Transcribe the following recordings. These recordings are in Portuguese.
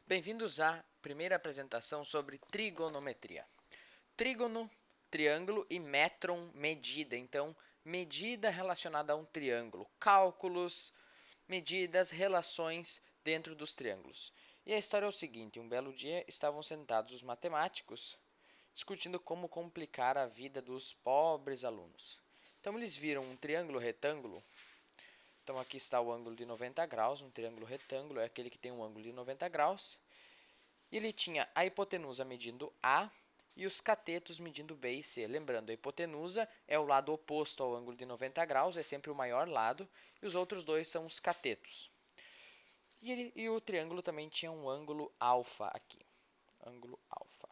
Bem-vindos à primeira apresentação sobre trigonometria. Trígono, triângulo e metron, medida. Então, medida relacionada a um triângulo, cálculos, medidas, relações dentro dos triângulos. E a história é o seguinte: um belo dia estavam sentados os matemáticos discutindo como complicar a vida dos pobres alunos. Então, eles viram um triângulo retângulo. Então, aqui está o ângulo de 90 graus, um triângulo retângulo é aquele que tem um ângulo de 90 graus. E ele tinha a hipotenusa medindo A e os catetos medindo B e C. Lembrando, a hipotenusa é o lado oposto ao ângulo de 90 graus, é sempre o maior lado, e os outros dois são os catetos. E o triângulo também tinha um ângulo alfa aqui, ângulo alfa.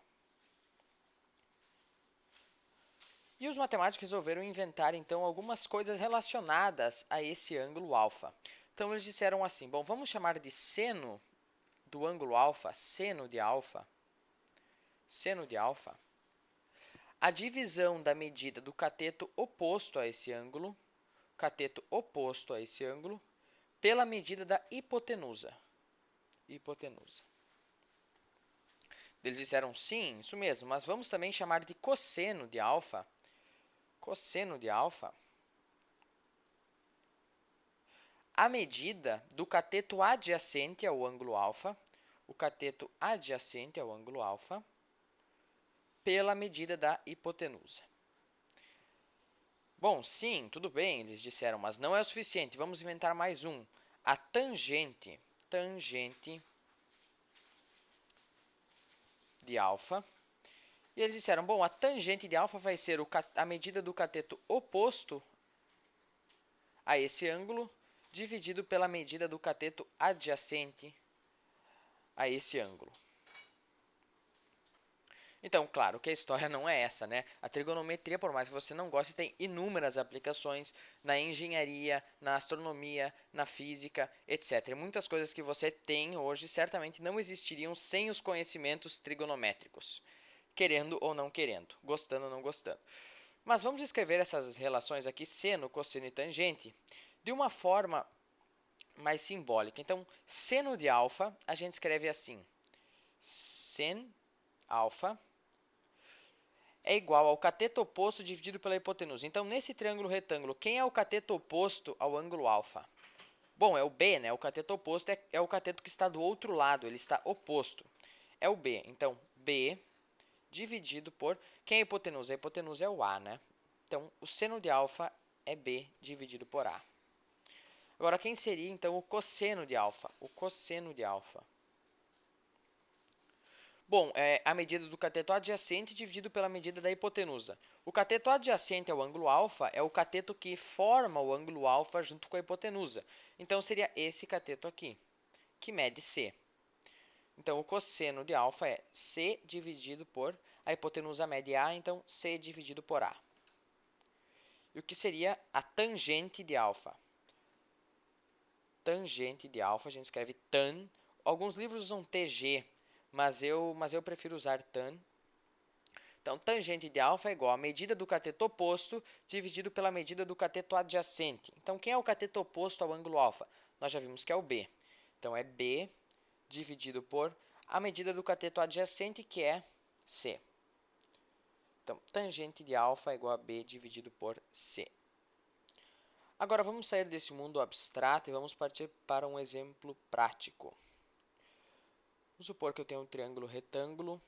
E os matemáticos resolveram inventar, então, algumas coisas relacionadas a esse ângulo alfa. Então, eles disseram assim, bom, vamos chamar de seno do ângulo alfa, seno de alfa, a divisão da medida do cateto oposto a esse ângulo, pela medida da hipotenusa. Eles disseram sim, isso mesmo, mas vamos também chamar de cosseno de alfa, a medida do cateto adjacente ao ângulo alfa, pela medida da hipotenusa. Bom, sim, tudo bem, eles disseram, mas não é o suficiente. Vamos inventar mais um. A tangente de alfa. E eles disseram, bom, a tangente de alfa vai ser a medida do cateto oposto a esse ângulo, dividido pela medida do cateto adjacente a esse ângulo. Então, claro que a história não é essa, né? A trigonometria, por mais que você não goste, tem inúmeras aplicações na engenharia, na astronomia, na física, etc. E muitas coisas que você tem hoje certamente não existiriam sem os conhecimentos trigonométricos, querendo ou não querendo, gostando ou não gostando. Mas vamos escrever essas relações aqui, seno, cosseno e tangente, de uma forma mais simbólica. Então, seno de alfa, a gente escreve assim, sen alfa é igual ao cateto oposto dividido pela hipotenusa. Então, nesse triângulo retângulo, quem é o cateto oposto ao ângulo alfa? Bom, é o B, né? O cateto oposto é o cateto que está do outro lado, ele está oposto. É o B. Então, B dividido por... Quem é a hipotenusa? A hipotenusa é o A, né? Então, o seno de alfa é B dividido por A. Agora, quem seria, então, o cosseno de alfa? O cosseno de alfa. Bom, é a medida do cateto adjacente dividido pela medida da hipotenusa. O cateto adjacente ao ângulo alfa é o cateto que forma o ângulo alfa junto com a hipotenusa. Então, seria esse cateto aqui, que mede C. Então, o cosseno de alfa é C dividido por... A hipotenusa mede A, então C dividido por A. E o que seria a tangente de alfa? Tangente de alfa, a gente escreve tan. Alguns livros usam TG, mas eu prefiro usar tan. Então, tangente de alfa é igual a medida do cateto oposto dividido pela medida do cateto adjacente. Então, quem é o cateto oposto ao ângulo alfa? Nós já vimos que é o B. Então, é B dividido por a medida do cateto adjacente, que é C. Então, tangente de alfa é igual a B dividido por C. Agora, vamos sair desse mundo abstrato e vamos partir para um exemplo prático. Vamos supor que eu tenho um triângulo retângulo,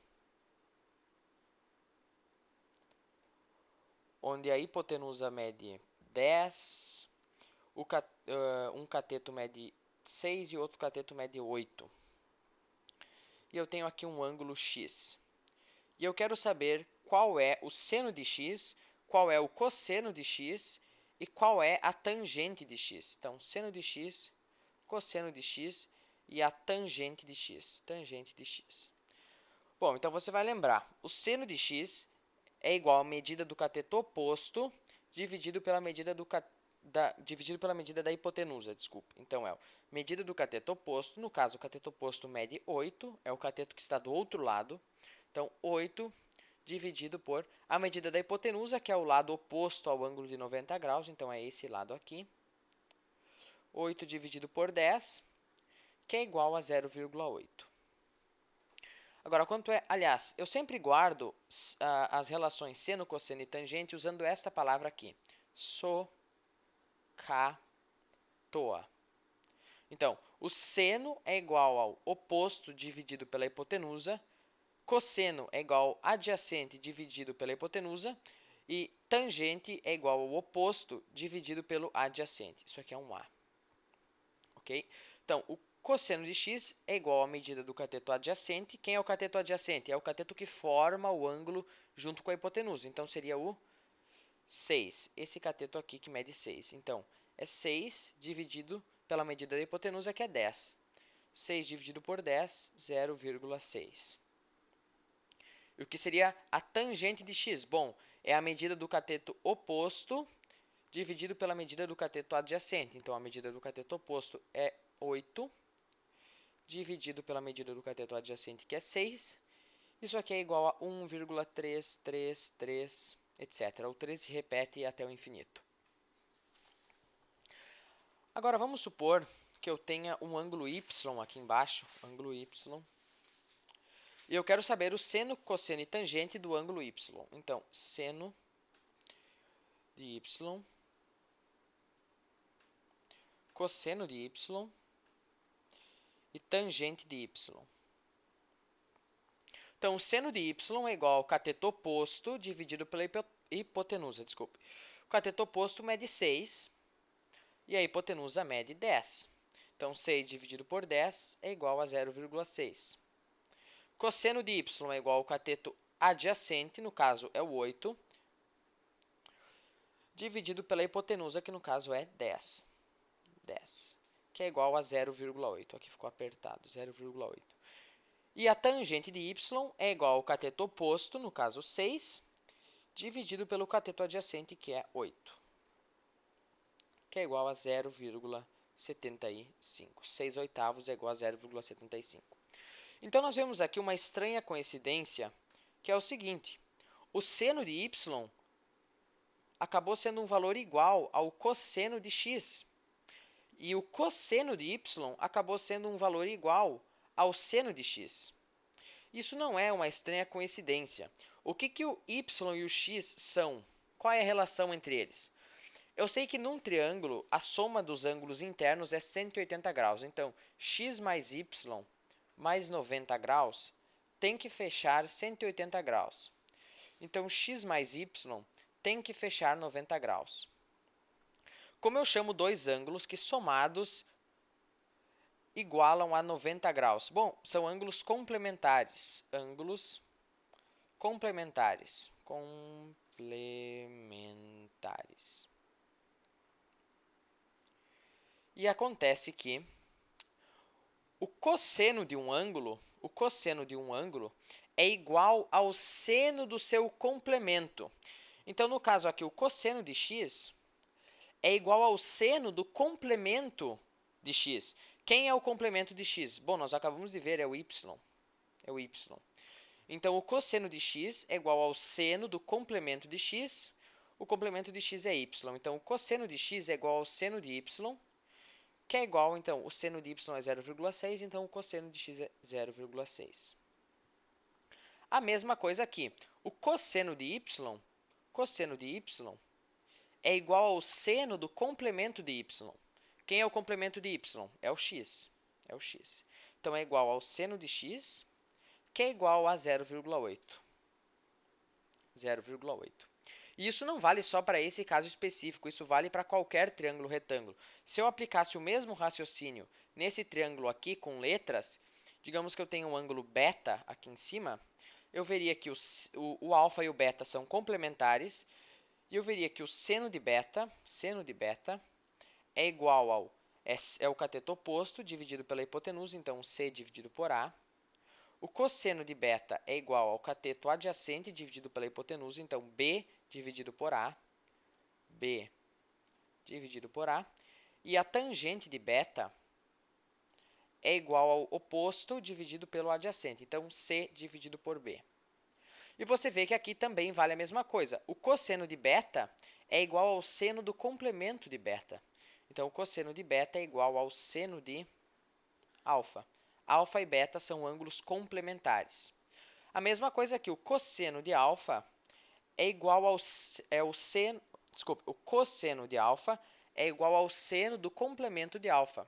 onde a hipotenusa mede 10, um cateto mede 6 e outro cateto mede 8. E eu tenho aqui um ângulo x. E eu quero saber qual é o seno de x, qual é o cosseno de x e qual é a tangente de x. Então, seno de x, cosseno de x e a tangente de x. Bom, então você vai lembrar, o seno de x é igual à medida do cateto oposto dividido pela medida da hipotenusa, desculpa. Então, é a medida do cateto oposto, no caso, o cateto oposto mede 8, é o cateto que está do outro lado. Então, 8 dividido por a medida da hipotenusa, que é o lado oposto ao ângulo de 90 graus, então é esse lado aqui. 8 dividido por 10, que é igual a 0,8. Agora, quanto é... Aliás, eu sempre guardo as relações seno, cosseno e tangente usando esta palavra aqui. SOCATOA. Então, o seno é igual ao oposto dividido pela hipotenusa, cosseno é igual ao adjacente dividido pela hipotenusa e tangente é igual ao oposto dividido pelo adjacente. Isso aqui é um A. Ok? Então, o cosseno de x é igual à medida do cateto adjacente. Quem é o cateto adjacente? É o cateto que forma o ângulo junto com a hipotenusa. Então, seria o 6. Esse cateto aqui que mede 6. Então, é 6 dividido pela medida da hipotenusa, que é 10. 6 dividido por 10, 0,6. E o que seria a tangente de x? Bom, é a medida do cateto oposto dividido pela medida do cateto adjacente. Então, a medida do cateto oposto é 8, dividido pela medida do cateto adjacente, que é 6. Isso aqui é igual a 1,333, etc. O 3 se repete até o infinito. Agora, vamos supor que eu tenha um ângulo y aqui embaixo, ângulo y, e eu quero saber o seno, cosseno e tangente do ângulo y. Então, seno de y, cosseno de y e tangente de y. Então, o seno de y é igual ao cateto oposto dividido pela hipotenusa. Desculpe. O cateto oposto mede 6 e a hipotenusa mede 10. Então, 6 dividido por 10 é igual a 0,6. Cosseno de y é igual ao cateto adjacente, no caso é o 8, dividido pela hipotenusa, que no caso é 10. 10, que é igual a 0,8. Aqui ficou apertado, 0,8. E a tangente de y é igual ao cateto oposto, no caso 6, dividido pelo cateto adjacente, que é 8, que é igual a 0,75. 6 oitavos é igual a 0,75. Então, nós vemos aqui uma estranha coincidência, que é o seguinte: o seno de y acabou sendo um valor igual ao cosseno de x, e o cosseno de y acabou sendo um valor igual ao seno de x. Isso não é uma estranha coincidência. O que o y e o x são? Qual é a relação entre eles? Eu sei que num triângulo, a soma dos ângulos internos é 180 graus. Então, x mais y mais 90 graus tem que fechar 180 graus. Então, x mais y tem que fechar 90 graus. Como eu chamo dois ângulos que somados igualam a 90 graus? Bom, são ângulos complementares. Ângulos complementares. Complementares. E acontece que o cosseno de um ângulo é igual ao seno do seu complemento. Então, no caso aqui, o cosseno de x é igual ao seno do complemento de x. Quem é o complemento de x? Bom, nós acabamos de ver, é o y. É o y. Então, o cosseno de x é igual ao seno do complemento de x. O complemento de x é y. Então, o cosseno de x é igual ao seno de y, que é igual, então, o seno de y é 0,6, então o cosseno de x é 0,6. A mesma coisa aqui. O cosseno de y é igual ao seno do complemento de y. Quem é o complemento de y? É o x. É o x. Então, é igual ao seno de x, que é igual a 0,8. 0,8. E isso não vale só para esse caso específico, isso vale para qualquer triângulo retângulo. Se eu aplicasse o mesmo raciocínio nesse triângulo aqui com letras, digamos que eu tenho um ângulo beta aqui em cima, eu veria que o alfa e o beta são complementares, e eu veria que o seno de beta é igual ao é o cateto oposto dividido pela hipotenusa, então C dividido por A. O cosseno de beta é igual ao cateto adjacente dividido pela hipotenusa, então B dividido por A, B dividido por A. E a tangente de beta é igual ao oposto dividido pelo adjacente, então C dividido por B. E você vê que aqui também vale a mesma coisa. O cosseno de beta é igual ao seno do complemento de beta. Então, o cosseno de beta é igual ao seno de alfa. Alfa e beta são ângulos complementares. A mesma coisa aqui, o cosseno de alfa é igual ao seno, desculpa, o cosseno de alfa é igual ao seno do complemento de alfa.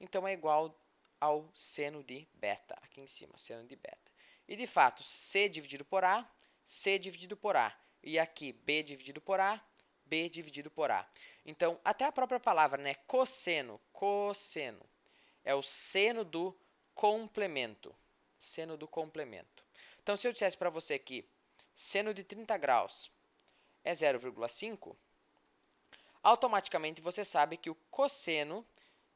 Então, é igual ao seno de beta, aqui em cima, seno de beta. E, de fato, C dividido por A, C dividido por A. E aqui, B dividido por A, B dividido por A. Então, até a própria palavra, né, cosseno, cosseno, é o seno do complemento. Seno do complemento. Então, se eu dissesse para você que seno de 30 graus é 0,5, automaticamente você sabe que o cosseno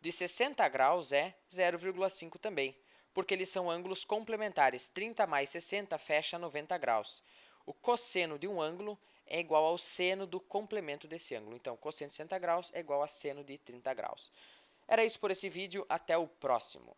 de 60 graus é 0,5 também, porque eles são ângulos complementares. 30 mais 60 fecha 90 graus. O cosseno de um ângulo é igual ao seno do complemento desse ângulo. Então, cosseno de 60 graus é igual a seno de 30 graus. Era isso por esse vídeo, até o próximo.